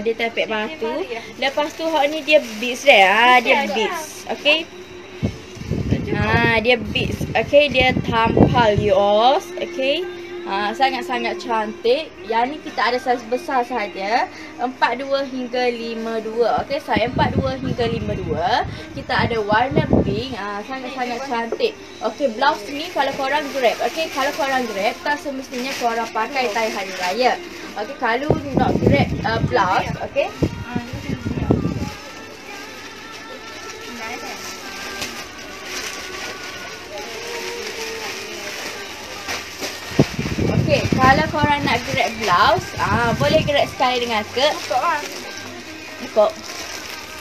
Dia tapik batu. Lepas tu hak ni dia beads dia. Dia beads. Okey. Dia beads. Okey, dia tampal yos. Okey. Sangat-sangat cantik. Yang ni kita ada saiz besar saja, 42 hingga 52. Okey, saiz 42 hingga 52. Kita ada warna pink. Sangat-sangat cantik. Okey, blouse ni kalau korang grab. Okey, kalau korang grab, tak semestinya korang pakai time hari raya. Okey, kalau nak grab blouse, okey. Okey, kalau korang nak grab blouse, boleh grab sekali dengan kek. Ikut.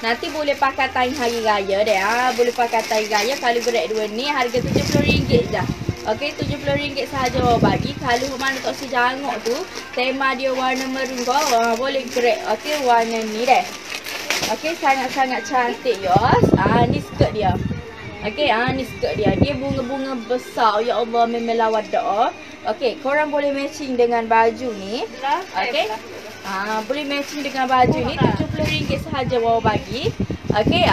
Nanti boleh pakai time hari raya deh. Boleh pakai time raya. Kalau grab dua ni harga RM70 dah. Okey, RM70 sahaja Wawa bagi. Kalau mana tak sejanguk tu, tema dia warna merun kau, boleh grab. Okey, warna ni deh. Okey, sangat-sangat cantik yos. Ni skirt dia. Okey, ni skirt dia. Dia bunga-bunga besar. Ya Allah, memang lawa dah. Okey, korang boleh matching dengan baju ni. Okey. Boleh matching dengan baju ni. RM70 sahaja Wawa bagi. Okey,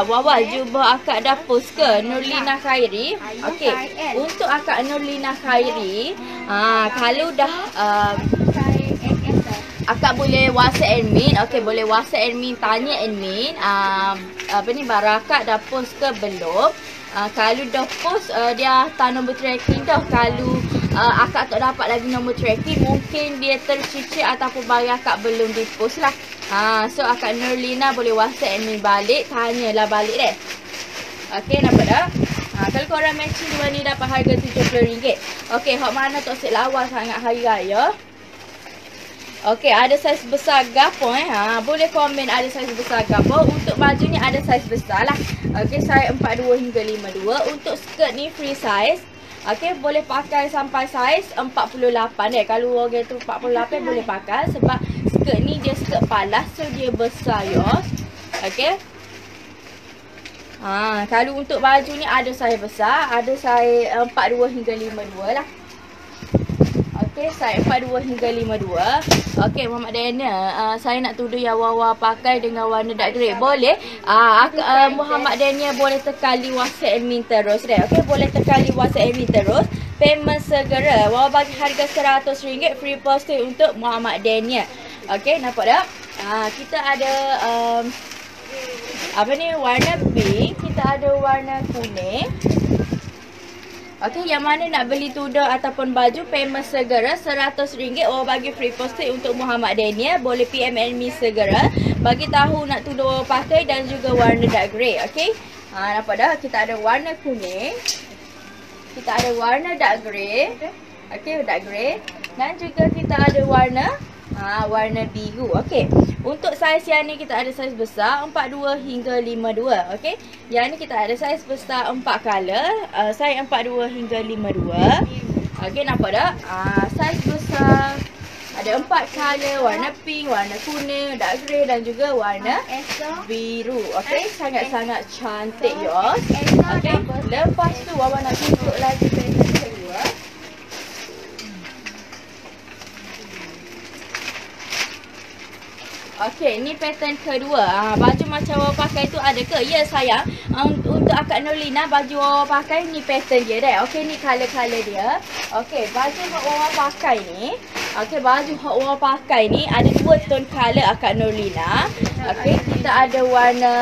Wawa jumpa akak dah post ke Nurlina Khairi. Okey, untuk akak Nurlina Khairi, kalau dah akak boleh WhatsApp admin. Okey, boleh WhatsApp admin, tanya admin barang akak dah post ke belum. Kalau dah post, dia hantar nombor tracking dah. Kalau akak tak dapat lagi nombor tracking, mungkin dia tercicir ataupun barang akak belum di post lah. So akak Nurlina boleh WhatsApp admin balik, tanyalah balik deh. Okey, nampak tak? Kalau korang matching dua ni dapat harga RM70. Okey, hak mana tak sik lawa sangat hari raya. Okey, ada saiz besar gapo boleh komen ada saiz besar gapo. Untuk baju ni ada saiz besar lah. Okey, saiz 42 hingga 52. Untuk skirt ni free size. Okey, boleh pakai sampai saiz 48 deh. Kalau orang tu 48 boleh pakai sebab skirt ni dia skirt palas, so dia besar yos. Okey. Kalau untuk baju ni ada saiz besar, ada saiz 42 hingga 52 lah. Okey, saiz 42 hingga 52. Okey, Muhammad Daniel, saya nak tuduh yang Wawa pakai dengan warna dark grey. Boleh? Muhammad Daniel boleh tekali WhatsApp admin terus deh. Okey, boleh tekali WhatsApp admin terus. Payment segera. Wawa bagi harga RM100 free posting untuk Muhammad Daniel. Okey, nampak tak? Kita ada warna pink, kita ada warna kuning. Okey, yang mana nak beli tudung ataupun baju, payment segera RM100. Wawa bagi free posting untuk Muhammad Daniel. Boleh PM admin segera bagi tahu nak tudung Wawa pakai dan juga warna dark grey. Okey, nampak dah? Kita ada warna kuning, kita ada warna dark grey. Okey, dark grey. Dan juga kita ada warna biru. Okey, untuk saiz yang ni kita ada saiz besar 42 hingga 52. Okey, yang ni kita ada saiz besar 4 color, saiz 42 hingga 52. Okey, nampak tak? Saiz besar ada 4 color, warna pink, warna kuning, dark grey dan juga warna biru. Okey, sangat-sangat cantik yos. Okey, lepas tu Wawa nak tunjuk lagi pattern kedua. Okey, ni pattern kedua. Baju macam Wawa pakai tu ada ke? Ya sayang. Untuk akak Nurlina, baju Wawa pakai ni pattern dia deh. Okey, ni color-color dia. Okey, baju Wawa pakai ni, Okey, baju hak orang pakai ni ada 2 tone color Akak Nurlina. Okey, kita ada warna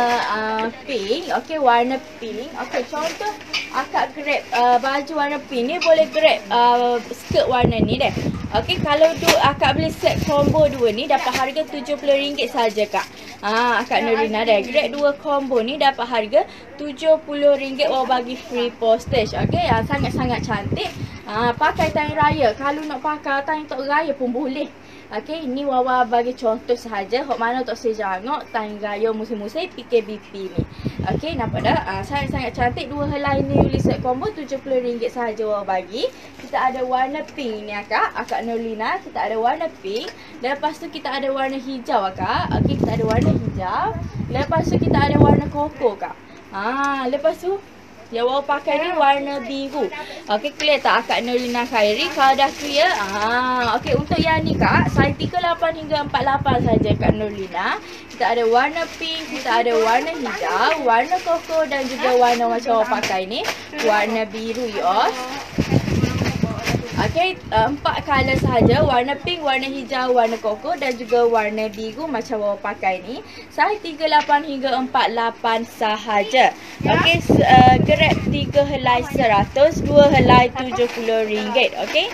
pink. Okey, warna pink. Okey, contoh Akak grab baju warna pink ni, boleh grab skirt warna ni deh. Okey, kalau Akak beli set combo 2 ni dapat harga RM70 saja Kak. Akak Nurlina dah grade 2 combo ni dapat harga RM70, orang bagi free postage. Okey, sangat-sangat cantik. Pakai time raya. Kalau nak pakai time tak raya pun boleh. Okey, ini Wawa bagi contoh sahaja. Hok mana tak saya jangok time raya musim-musim PKBP ni. Okey, nampak tak? Sangat-sangat cantik. 2 helai ni beli set combo RM70 sahaja Wawa bagi. Kita ada warna pink ni Akak Nurlina. Kita ada warna pink. Lepas tu kita ada warna hijau Akak. Okey, kita ada warna hijau. Lepas tu kita ada warna koko Kak. Lepas tu yang Wawa pakai ni warna biru. Okey, clear tak Akak Nurlina Khairi? Kalau dah clear, okey, untuk yang ni Kak, saiz 38 hingga 48 saja Kak Nurlina. Kita ada warna pink, kita ada warna hijau, warna koko dan juga warna macam Wawa pakai ni, warna biru yos. Okey, 4 color sahaja, warna pink, warna hijau, warna koko dan juga warna biru macam Wawa pakai ni. Saiz 38 hingga 48 sahaja. Okey, grab 3 helai 100, 2 helai RM70. Okey.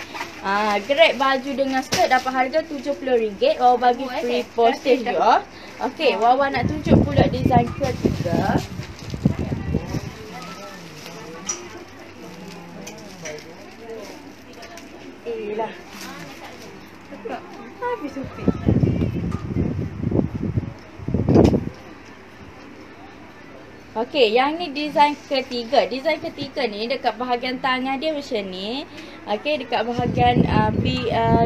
Grab baju dengan skirt dapat harga RM70. Wawa bagi free postage juga. Okey, Wawa nak tunjuk pula design ketiga. Lah. Habis Sophie. Okey, yang ni design ketiga. Design ketiga ni dekat bahagian tangan dia macam ni. Okey, dekat bahagian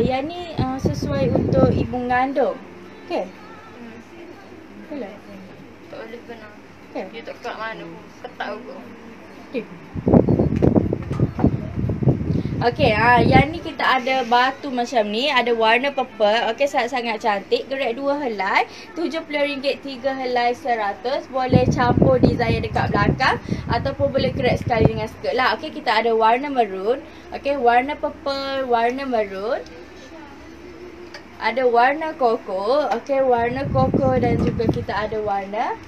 yang ni sesuai untuk ibu mengandung. Okey. Boleh. Tak boleh kena. Okey. Dia tak kat mana pun. Ketak aku. Okey. Okey, yang ni kita ada batu macam ni, ada warna purple. Okey, sangat-sangat cantik. Grade 2 helai, RM70, 3 helai 100. Boleh campur design dekat belakang ataupun boleh grade sekali dengan skirt lah. Okey, kita ada warna maroon. Okey, warna purple, warna maroon. Ada warna koko. Okey, warna koko dan juga kita ada warna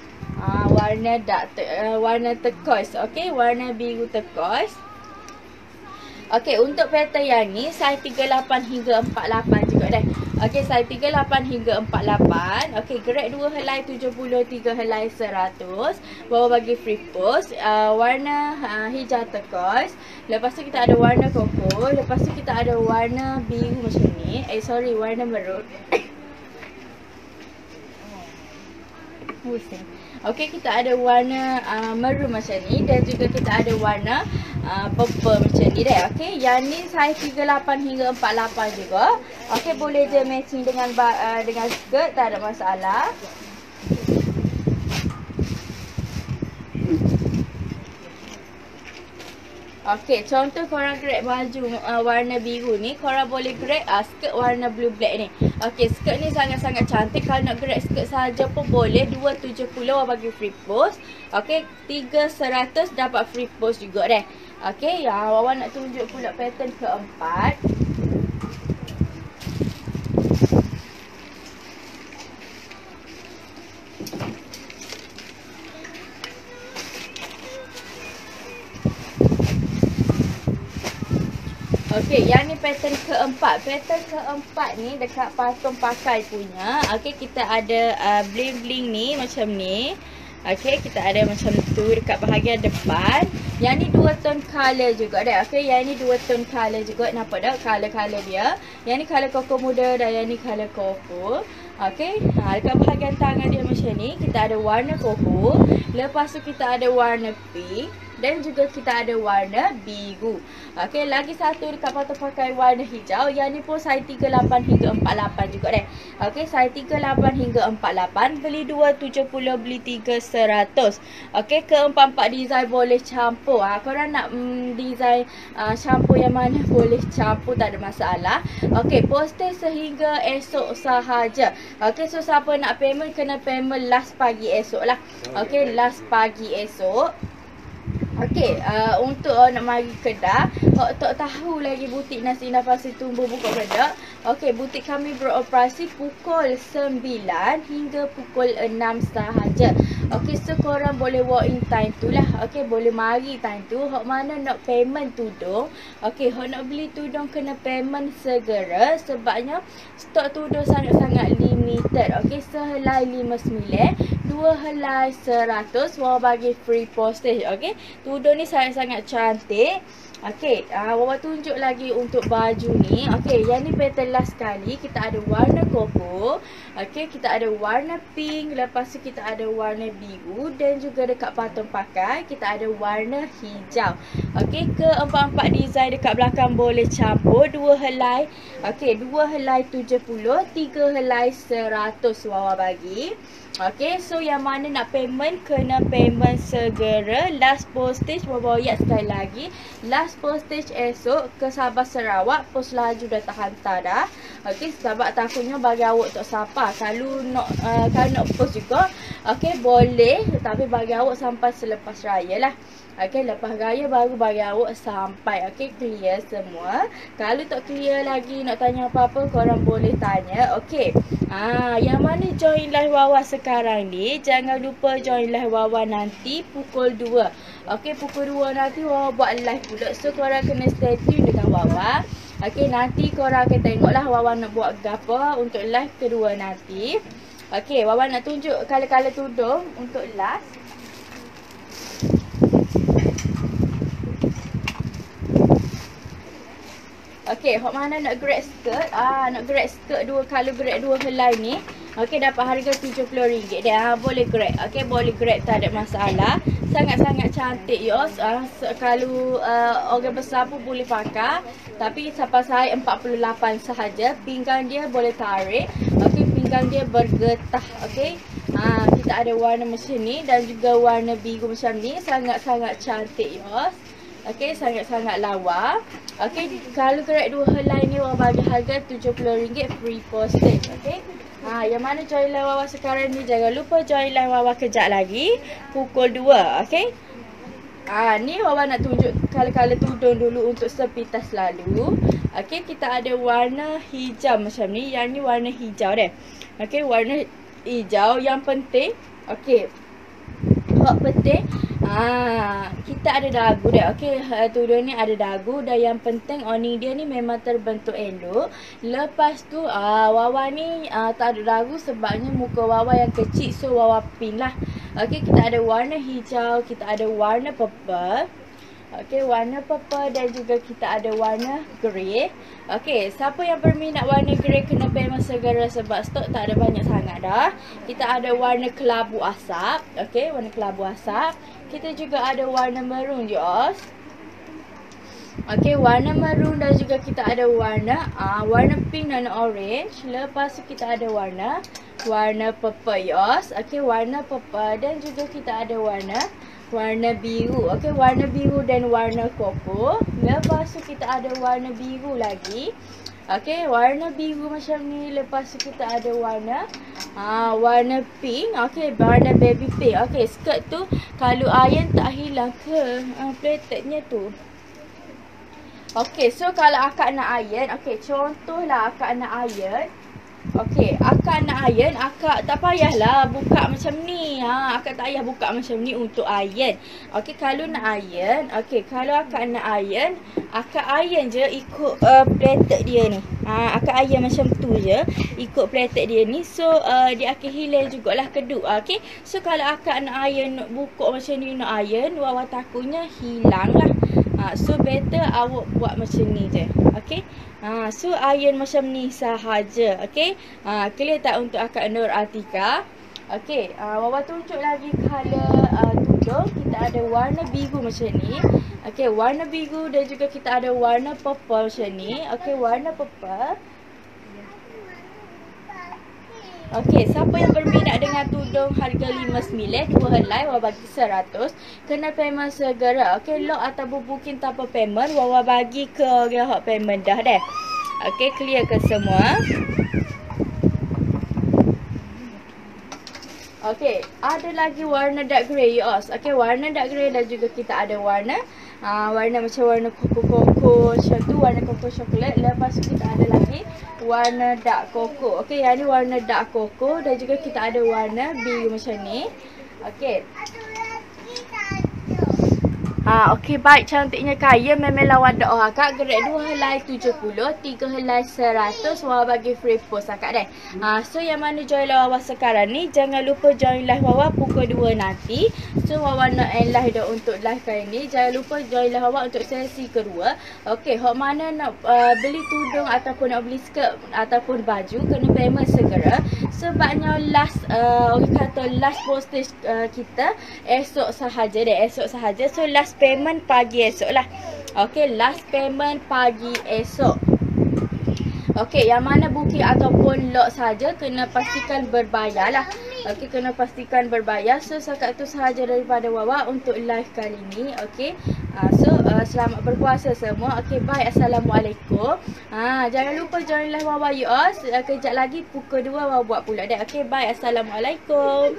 warna turquoise. Okey, warna biru turquoise. Okey, untuk pattern yang ni saiz 38 hingga 48 juga dah. Okey, saiz 38 hingga 48. Okey, grade 2 helai 70, 3 helai 100. Bawa bagi free post. Warna hijau turquoise. Lepas tu kita ada warna koko. Lepas tu kita ada warna biru macam ni. Warna maroon. Okey, kita ada warna maroon macam ni dan juga kita ada warna purple macam ni dah. Okey, yang ni saiz 38 hingga 48 juga. Okey, boleh je matching dengan skirt, tak ada masalah. Okey, contoh korang grab baju warna biru ni, korang boleh grab skirt warna blue black ni. Okey, skirt ni sangat-sangat cantik. Kalau nak grab skirt saja pun boleh. 270 orang bagi free post. Okey, 300 dapat free post juga deh. Okey, Wawa nak tunjuk pula pattern keempat. Okey, yang ni pattern keempat. Pattern keempat ni dekat patung pakai punya. Okey, kita ada bling-bling ni macam ni. Okey, kita ada macam tu dekat bahagian depan. Yang ni 2 tone color juga dah. Okey, yang ni 2 tone color juga. Nampak tak color-color dia? Yang ni color koko muda dan yang ni color koko. Okey, dekat bahagian tangan dia macam ni. Kita ada warna koko. Lepas tu kita ada warna pink. Dan juga kita ada warna biru. Okey, lagi satu dekat patung pakai warna hijau. Yang ni pun saiz 38 hingga 48 juga deh. Okey, saiz 38 hingga 48. Beli 2 70, beli 3 100. Okey, keempat-empat design boleh campur. Korang nak design campur yang mana boleh campur, tak ada masalah. Okey, postage sehingga esok sahaja. Okey, so siapa nak payment kena payment last pagi esok lah. Okey, last pagi esok. Okey, untuk nak mari Kedah, tak tahu lagi butik nasi nafas tumbuh buka Kedah. Okey, butik kami beroperasi pukul 9 hingga pukul 6 sahaja. Okey, so korang boleh walk in time tu lah. Okey, boleh mari time tu. Hok mana nak payment tudung. Okey, hok nak beli tudung kena payment segera. Sebabnya stok tudung sangat-sangat limited. Okey, sehelai 59, 2 helai 100. Wawa bagi free postage. Okey, tudung ni sangat-sangat cantik. Okey, Wawa tunjuk lagi untuk baju ni. Okey, yang ni pattern last sekali. Kita ada warna koko. Okey, kita ada warna pink. Lepas tu kita ada warna biru. Dan juga dekat patung pakai, kita ada warna hijau. Okey, keempat-empat design dekat belakang boleh campur. 2 helai. Okey, 2 helai 70. 3 helai 100 Wawa bagi. Okey, so yang mana nak payment, kena payment segera. Last postage, Wawa ayat sekali lagi. Last postage esok ke Sabah Sarawak. Pos laju dah tak hantar dah. Okey, sebab takutnya bagi awak tak sapa. Kalau nak post juga, okey boleh. Tapi bagi awak sampai selepas raya lah. Okey, lepas raya baru bagi awak sampai. Okey, clear semua. Kalau tak clear lagi, nak tanya apa-apa, korang boleh tanya. Okey, yang mana join live Wawa sekarang ni, jangan lupa join live Wawa nanti pukul 2. Okey, pukul 2 nanti Wawa buat live pula. So, korang kena stay tune dengan Wawa. Okey, nanti korang akan tengoklah Wawa nak buat apa untuk live kedua nanti. Okey, Wawa nak tunjuk color-color tudung untuk last. Okey, hok mana nak grade skirt? Nak grade skirt dua color grade 2 helai ni. Okey, dapat harga RM70 dia. Boleh grade. Okey, boleh grade, tak ada masalah. Sangat-sangat cantik yos. Kalau orang besar pun boleh pakai. Tapi sampai saya 48 sahaja. Pinggang dia boleh tarik. Okey, pinggang dia bergetah. Okey. Kita ada warna macam ni dan juga warna biru macam ni. Sangat-sangat cantik yos. Okey, sangat-sangat lawa. Okey, kalau grade 2 helai ni Wawa bagi harga RM70 free postage. Okey. Yang mana join live Wawa sekarang ni, jangan lupa join live Wawa kejap lagi pukul 2. Okey. Ni Wawa nak tunjuk color-color tudung dulu untuk sepintas lalu. Okey, kita ada warna hijau macam ni. Yang ni warna hijau deh. Okey, warna hijau yang penting. Okey. Hak penting, kita ada dagu dah. Okey, tudung ni ada dagu dan yang penting oni dia ni memang terbentuk elok. Lepas tu Wawa ni tak ada dagu sebabnya muka Wawa yang kecil, so Wawa pin lah. Okey, kita ada warna hijau, kita ada warna purple. Okey, warna purple dan juga kita ada warna grey. Okey, siapa yang berminat warna grey kena payment segera sebab stok tak ada banyak sangat dah. Kita ada warna kelabu asap. Okey, warna kelabu asap. Kita juga ada warna maroon yos. Okey, warna maroon dan juga kita ada warna pink dan orange. Lepas tu kita ada warna purple yos. Okey, warna purple dan juga kita ada warna biru. Okey, warna biru dan warna koko. Lepas tu kita ada warna biru lagi. Okey, warna biru macam ni. Lepas tu kita ada warna pink. Okey, warna baby pink. Okey, skirt tu kalau iron tak hilang ke plaitednya tu. Okey, so kalau akak nak iron, okey, contohlah akak nak iron. Okey, akak nak iron, akak tak payahlah buka macam ni. Akak tak payah buka macam ni untuk iron. Okey, kalau nak iron, okey, kalau akak nak iron, akak iron je ikut plated dia ni. Akak iron macam tu je, ikut plated dia ni. So, dia akan hilang jugalah kedut. Okey, so kalau akak nak iron, nak buka macam ni nak iron, Wawa takutnya hilang lah. So, better awak buat macam ni je. Okey. So iron macam ni sahaja. Okey. Clear tak untuk akak Nur Atika? Okey. Wawa tunjuk lagi color tudung. Kita ada warna biru macam ni. Okey, warna biru dan juga kita ada warna purple macam ni. Okey, warna purple. Okey, siapa yang berminat dengan tudung harga RM59, 2 helai, Wawa bagi 100. Kena payment segera. Okey, lock atau booking tanpa payment, Wawa bagi ke orang hak payment dah deh. Okey, clear ke semua? Okey, ada lagi warna dark grey Yos. Okey, warna dark grey dan juga kita ada warna warna macam warna koko-koko macam tu, warna koko coklat. Lepas tu kita ada lagi warna dark koko. Okey, yang ni warna dark koko dan juga kita ada warna biru macam ni. Okey. Okey, baik, cantiknya kaya memang lawan doa akak. Grade 2 helai 70, 3 helai 100. Wawa bagi free post akak deh. So yang mana join Wawa sekarang ni, jangan lupa join live Wawa pukul 2 nanti. So Wawa nak end live dah untuk live kali ni. Jangan lupa join live Wawa untuk sesi kedua. Okey, hok mana nak beli tudung ataupun nak beli skirt ataupun baju, kena payment segera. Sebabnya last orang kata last postage kita esok sahaja deh, esok sahaja. So last payment pagi esok lah. Okey, last payment pagi esok. Okey, yang mana booking ataupun lock saja kena pastikan berbayar lah. Okey, kena pastikan berbayar. So setakat tu sahaja daripada Wawa untuk live kali ni. Okey. Selamat berpuasa semua. Okey, bye. Assalamualaikum. Jangan lupa join live Wawa Yos. Kejap lagi pukul 2 Wawa buat pula dah. Okey, bye. Assalamualaikum.